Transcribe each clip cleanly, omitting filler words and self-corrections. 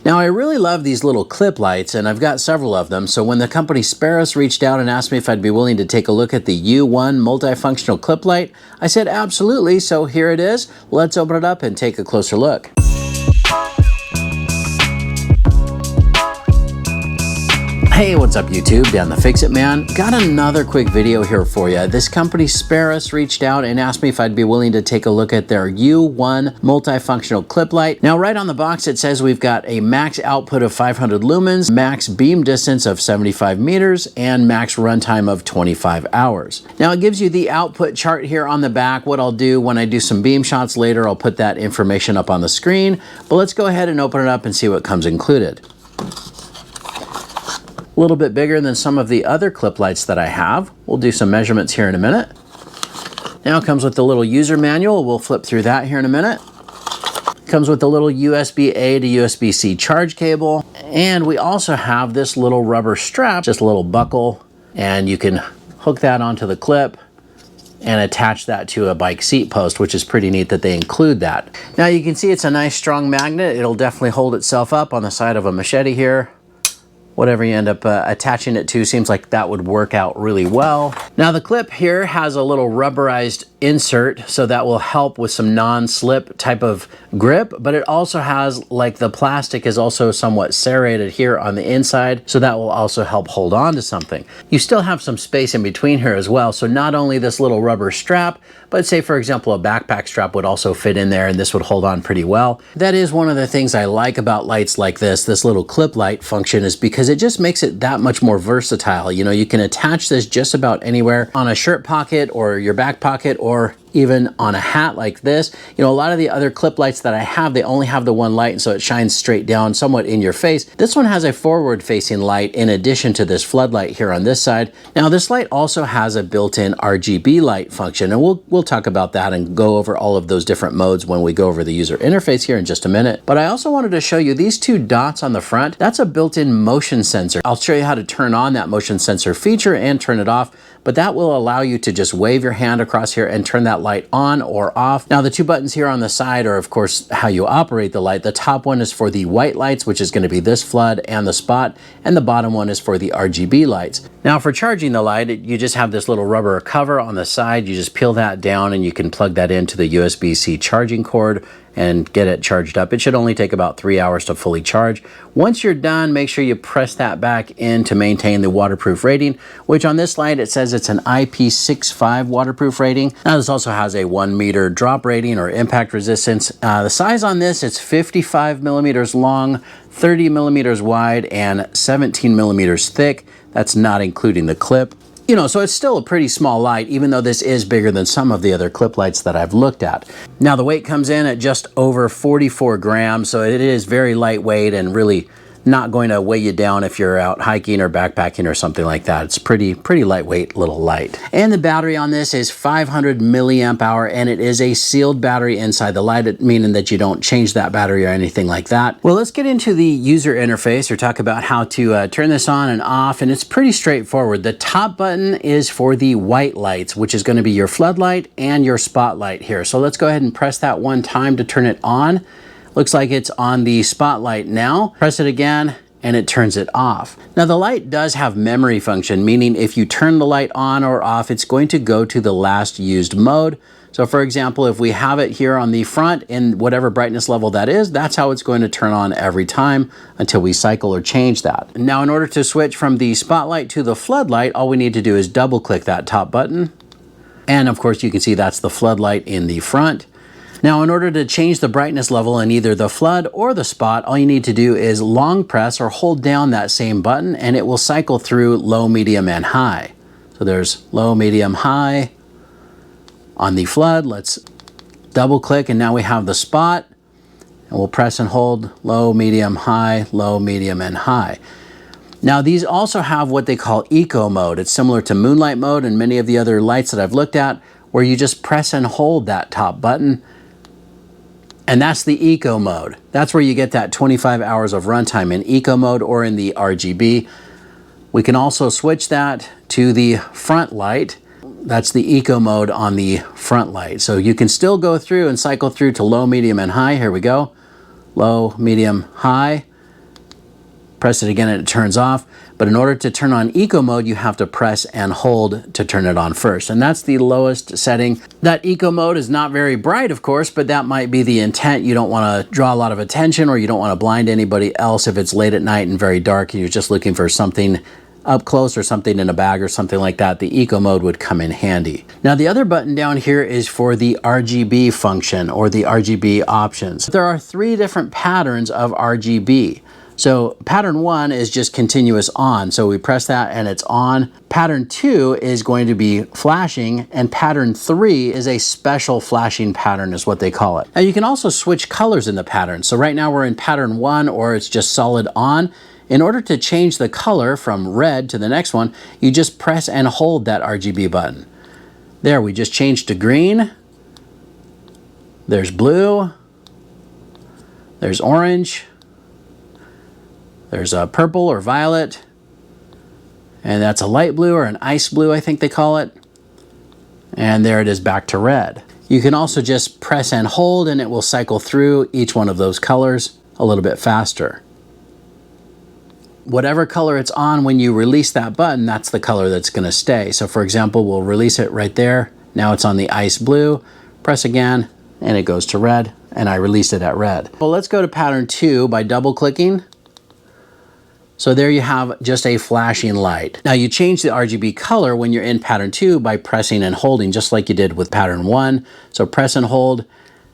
Now, I really love these little clip lights, and I've got several of them. So when the company SPERAS reached out and asked me if I'd be willing to take a look at the U1 multifunctional clip light, I said absolutely. So here it is. Let's open it up and take a closer look. Hey, what's up YouTube? Dan the Fix-It Man. Got another quick video here for you. This company SPERAS reached out and asked me if I'd be willing to take a look at their U1 multifunctional clip light. Now right on the box it says we've got a max output of 500 lumens, max beam distance of 75 meters, and max runtime of 25 hours. Now it gives you the output chart here on the back. What I'll do when I do some beam shots later, I'll put that information up on the screen. But let's go ahead and open it up and see what comes included. A little bit bigger than some of the other clip lights that I have. We'll do some measurements here in a minute. Now it comes with the little user manual. We'll flip through that here in a minute. Comes with the little USB-A to USB-C charge cable. And we also have this little rubber strap, just a little buckle, and you can hook that onto the clip and attach that to a bike seat post, which is pretty neat that they include that. Now you can see it's a nice strong magnet. It'll definitely hold itself up on the side of a machete here. Whatever you end up attaching it to seems like that would work out really well. Now the clip here has a little rubberized insert, so that will help with some non-slip type of grip, but it also has, like, the plastic is also somewhat serrated here on the inside, so that will also help hold on to something. You still have some space in between here as well, so not only this little rubber strap, but say for example a backpack strap would also fit in there and this would hold on pretty well. That is one of the things I like about lights like this little clip light function, is because it just makes it that much more versatile. You know, you can attach this just about anywhere on a shirt pocket or your back pocket, or even on a hat like this. You know, a lot of the other clip lights that I have, they only have the one light, and so it shines straight down somewhat in your face. This one has a forward facing light in addition to this floodlight here on this side. Now this light also has a built-in RGB light function, and we'll talk about that and go over all of those different modes when we go over the user interface here in just a minute. But I also wanted to show you these two dots on the front. That's a built-in motion sensor. I'll show you how to turn on that motion sensor feature and turn it off, but that will allow you to just wave your hand across here and turn that light on or off. Now the two buttons here on the side are of course how you operate the light. The top one is for the white lights, which is going to be this flood and the spot, and the bottom one is for the RGB lights. Now for charging the light, you just have this little rubber cover on the side. You just peel that down and you can plug that into the USB-C charging cord and get it charged up. It should only take about 3 hours to fully charge. Once you're done, make sure you press that back in to maintain the waterproof rating, which on this light it says it's an IP65 waterproof rating. Now this also has a 1 meter drop rating or impact resistance. The size on this, it's 55 millimeters long, 30 millimeters wide, and 17 millimeters thick. That's not including the clip. You know, so it's still a pretty small light, even though this is bigger than some of the other clip lights that I've looked at. Now the weight comes in at just over 44 grams, so it is very lightweight and really not going to weigh you down if you're out hiking or backpacking or something like that. It's pretty lightweight little light. And the battery on this is 500 milliamp hour, and it is a sealed battery inside the light, meaning that you don't change that battery or anything like that. Well, let's get into the user interface or talk about how to turn this on and off, and it's pretty straightforward. The top button is for the white lights, which is going to be your floodlight and your spotlight here. So let's go ahead and press that one time to turn it on. Looks like it's on the spotlight now. Press it again and it turns it off. Now the light does have memory function, meaning if you turn the light on or off, it's going to go to the last used mode. So for example, if we have it here on the front in whatever brightness level that is, that's how it's going to turn on every time until we cycle or change that. Now in order to switch from the spotlight to the floodlight, all we need to do is double click that top button. And of course you can see that's the floodlight in the front. Now, in order to change the brightness level in either the flood or the spot, all you need to do is long press or hold down that same button, and it will cycle through low, medium, and high. So there's low, medium, high. On the flood, let's double click, and now we have the spot. And we'll press and hold low, medium, high, low, medium, and high. Now these also have what they call eco mode. It's similar to moonlight mode and many of the other lights that I've looked at, where you just press and hold that top button. And that's the eco mode. That's where you get that 25 hours of runtime in eco mode or in the RGB. We can also switch that to the front light. That's the eco mode on the front light. So you can still go through and cycle through to low, medium, and high. Here we go. Low, medium, high. Press it again and it turns off. But in order to turn on eco mode, you have to press and hold to turn it on first. And that's the lowest setting. That eco mode is not very bright, of course, but that might be the intent. You don't want to draw a lot of attention, or you don't want to blind anybody else if it's late at night and very dark and you're just looking for something up close or something in a bag or something like that. The eco mode would come in handy. Now the other button down here is for the RGB function, or the RGB options. There are 3 different patterns of RGB. So pattern 1 is just continuous on. So we press that and it's on. Pattern 2 is going to be flashing, and pattern 3 is a special flashing pattern is what they call it. Now you can also switch colors in the pattern. So right now we're in pattern 1, or it's just solid on. In order to change the color from red to the next one, you just press and hold that RGB button. There, we just changed to green. There's blue. There's orange. There's a purple or violet, and that's a light blue or an ice blue, I think they call it. And there it is back to red. You can also just press and hold and it will cycle through each one of those colors a little bit faster. Whatever color it's on when you release that button, that's the color that's going to stay. So for example, we'll release it right there. Now it's on the ice blue. Press again and it goes to red, and I released it at red. Well, let's go to pattern 2 by double clicking. So there you have just a flashing light. Now you change the RGB color when you're in pattern 2 by pressing and holding, just like you did with pattern 1. So press and hold.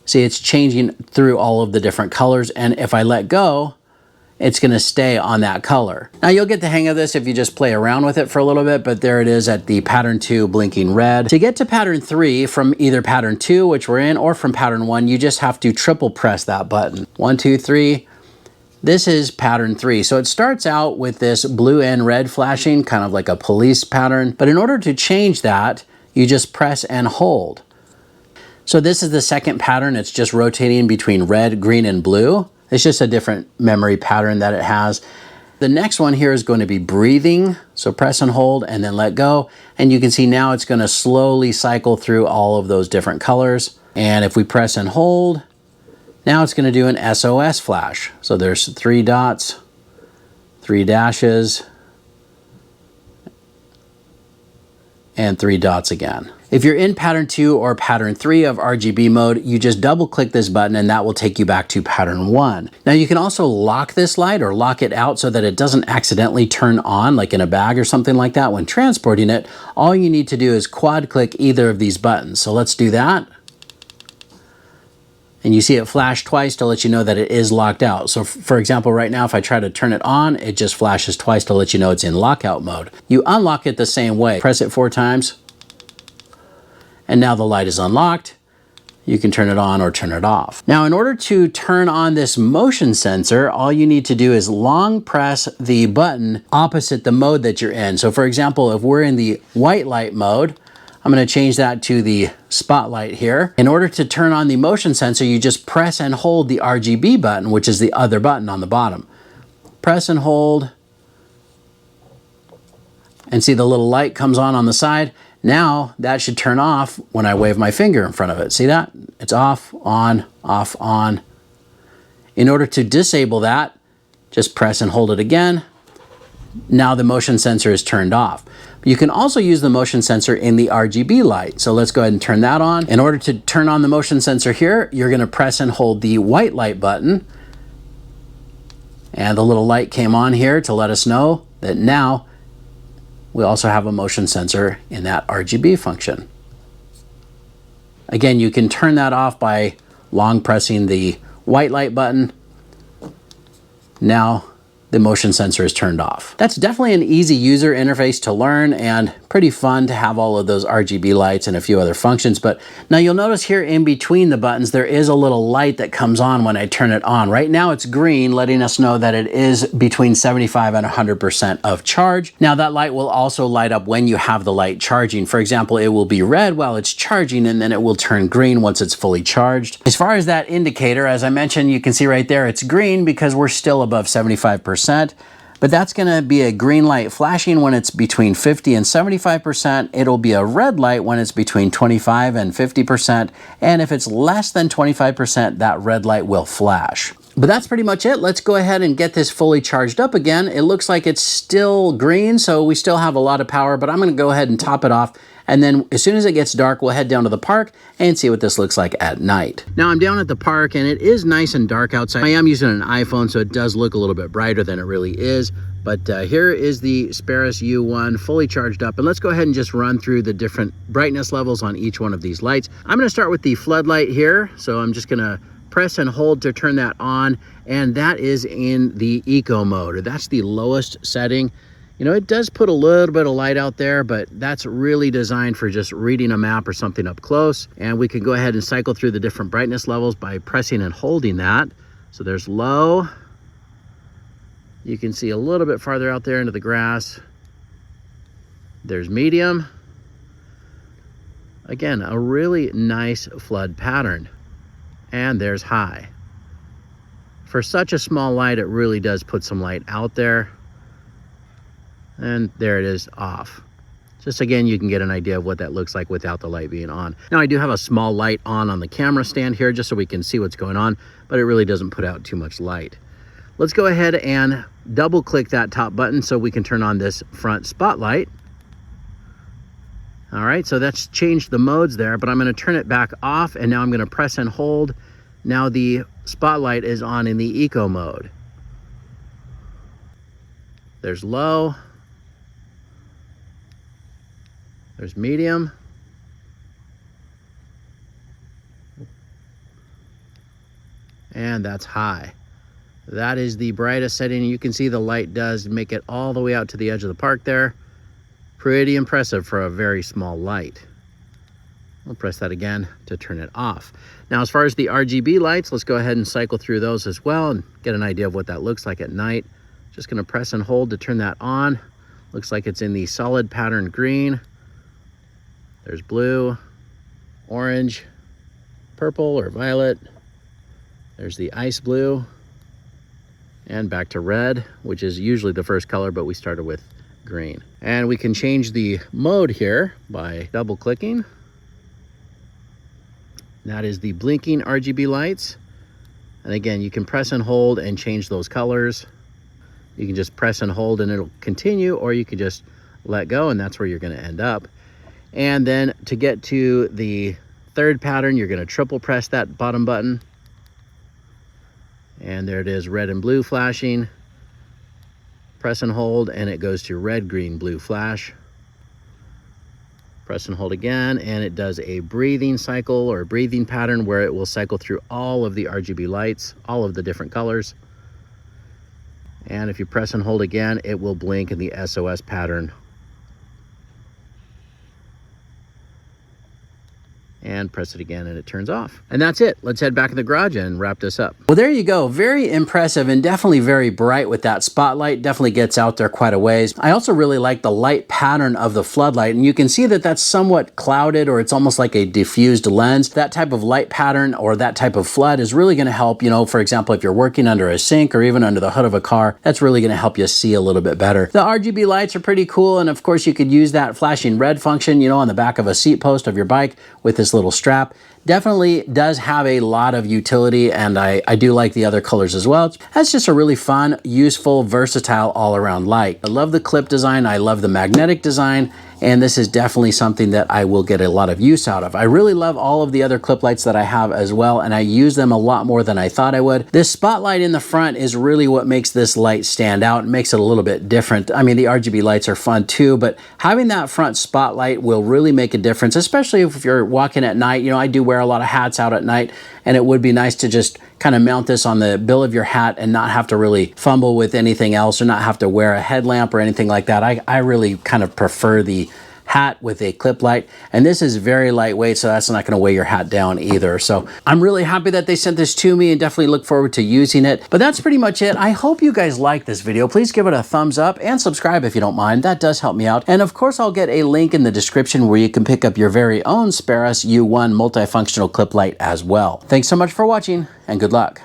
See, it's changing through all of the different colors, and if I let go, it's going to stay on that color. Now you'll get the hang of this if you just play around with it for a little bit, but there it is at the pattern 2 blinking red. To get to pattern 3 from either pattern 2, which we're in, or from pattern 1, you just have to triple press that button. 1, 2, 3. This is pattern 3. So it starts out with this blue and red flashing, kind of like a police pattern. But in order to change that, you just press and hold. So this is the second pattern. It's just rotating between red, green, and blue. It's just a different memory pattern that it has. The next one here is going to be breathing. So press and hold and then let go. And you can see now it's going to slowly cycle through all of those different colors. And if we press and hold, now it's going to do an SOS flash. So there's 3 dots, 3 dashes, and 3 dots again. If you're in pattern 2 or pattern 3 of RGB mode, you just double click this button and that will take you back to pattern 1. Now you can also lock this light or lock it out so that it doesn't accidentally turn on, like in a bag or something like that when transporting it. All you need to do is quad click either of these buttons. So let's do that. And you see it flash twice to let you know that it is locked out. So for example, right now, if I try to turn it on, it just flashes twice to let you know it's in lockout mode. You unlock it the same way. Press it 4 times. And now the light is unlocked. You can turn it on or turn it off. Now, in order to turn on this motion sensor, all you need to do is long press the button opposite the mode that you're in. So for example, if we're in the white light mode, I'm going to change that to the spotlight here. In order to turn on the motion sensor, you just press and hold the RGB button, which is the other button on the bottom. Press and hold. And see the little light comes on the side. Now that should turn off when I wave my finger in front of it. See that? It's off, on, off, on. In order to disable that, just press and hold it again. Now the motion sensor is turned off. You can also use the motion sensor in the RGB light. So let's go ahead and turn that on. In order to turn on the motion sensor here, you're going to press and hold the white light button. And the little light came on here to let us know that now we also have a motion sensor in that RGB function. Again, you can turn that off by long pressing the white light button. Now the motion sensor is turned off. That's definitely an easy user interface to learn and pretty fun to have all of those RGB lights and a few other functions. But now you'll notice here in between the buttons, there is a little light that comes on when I turn it on. Right now it's green, letting us know that it is between 75 and 100% of charge. Now that light will also light up when you have the light charging. For example, it will be red while it's charging and then it will turn green once it's fully charged. As far as that indicator, as I mentioned, you can see right there, it's green because we're still above 75%. But that's going to be a green light flashing when it's between 50 and 75%. It'll be a red light when it's between 25 and 50%. And if it's less than 25%, that red light will flash. But that's pretty much it. Let's go ahead and get this fully charged up again. It looks like it's still green, so we still have a lot of power, but I'm gonna go ahead and top it off. And then as soon as it gets dark, we'll head down to the park and see what this looks like at night. Now I'm down at the park and it is nice and dark outside. I am using an iPhone, so it does look a little bit brighter than it really is. But here is the SPERAS U1 fully charged up. And let's go ahead and just run through the different brightness levels on each one of these lights. I'm gonna start with the floodlight here. So I'm just gonna press and hold to turn that on, and that is in the eco mode. That's the lowest setting. You know, it does put a little bit of light out there, but that's really designed for just reading a map or something up close. And we can go ahead and cycle through the different brightness levels by pressing and holding that. So there's low. You can see a little bit farther out there into the grass. There's medium. Again, a really nice flood pattern. And there's high. For such a small light, it really does put some light out there. And there it is, off. Just again, you can get an idea of what that looks like without the light being on. Now I do have a small light on the camera stand here just so we can see what's going on, but it really doesn't put out too much light. Let's go ahead and double click that top button so we can turn on this front spotlight. All right, so that's changed the modes there, but I'm gonna turn it back off, and now I'm gonna press and hold. Now the spotlight is on in the eco mode. There's low. There's medium. And that's high. That is the brightest setting. You can see the light does make it all the way out to the edge of the park there. Pretty impressive for a very small light. I'll press that again to turn it off. Now, as far as the RGB lights, let's go ahead and cycle through those as well and get an idea of what that looks like at night. Just gonna press and hold to turn that on. Looks like it's in the solid pattern green. There's blue, orange, purple or violet. There's the ice blue, and back to red, which is usually the first color, but we started with green. And we can change the mode here by double clicking. That is the blinking RGB lights. And again, you can press and hold and change those colors. You can just press and hold and it'll continue, or you can just let go and that's where you're gonna end up. And then to get to the third pattern, you're gonna triple press that bottom button. And there it is, red and blue flashing. Press and hold and it goes to red, green, blue flash. Press and hold again and it does a breathing cycle or a breathing pattern where it will cycle through all of the RGB lights, all of the different colors. And if you press and hold again, it will blink in the SOS pattern. And press it again and it turns off. And that's it. Let's head back in the garage and wrap this up. Well, there you go. Very impressive and definitely very bright with that spotlight. Definitely gets out there quite a ways. I also really like the light pattern of the floodlight, and you can see that that's somewhat clouded, or it's almost like a diffused lens. That type of light pattern or that type of flood is really going to help, you know, for example, if you're working under a sink or even under the hood of a car, that's really going to help you see a little bit better. The RGB lights are pretty cool, and of course you could use that flashing red function, you know, on the back of a seat post of your bike with this little strap. Definitely does have a lot of utility, and I do like the other colors as well. That's just a really fun, useful, versatile all-around light. I love the clip design, I love the magnetic design, and this is definitely something that I will get a lot of use out of. I really love all of the other clip lights that I have as well, and I use them a lot more than I thought I would. This spotlight in the front is really what makes this light stand out and makes it a little bit different. I mean, the RGB lights are fun too, but having that front spotlight will really make a difference, especially if you're walking at night. You know, I do wear a lot of hats out at night, and it would be nice to just kind of mount this on the bill of your hat and not have to really fumble with anything else or not have to wear a headlamp or anything like that. I really kind of prefer the hat with a clip light, and this is very lightweight, so that's not going to weigh your hat down either. So I'm really happy that they sent this to me and definitely look forward to using it. But that's pretty much it. I hope you guys like this video. Please give it a thumbs up and subscribe if you don't mind. That does help me out. And of course, I'll get a link in the description where you can pick up your very own SPERAS U1 multifunctional clip light as well. Thanks so much for watching, and good luck.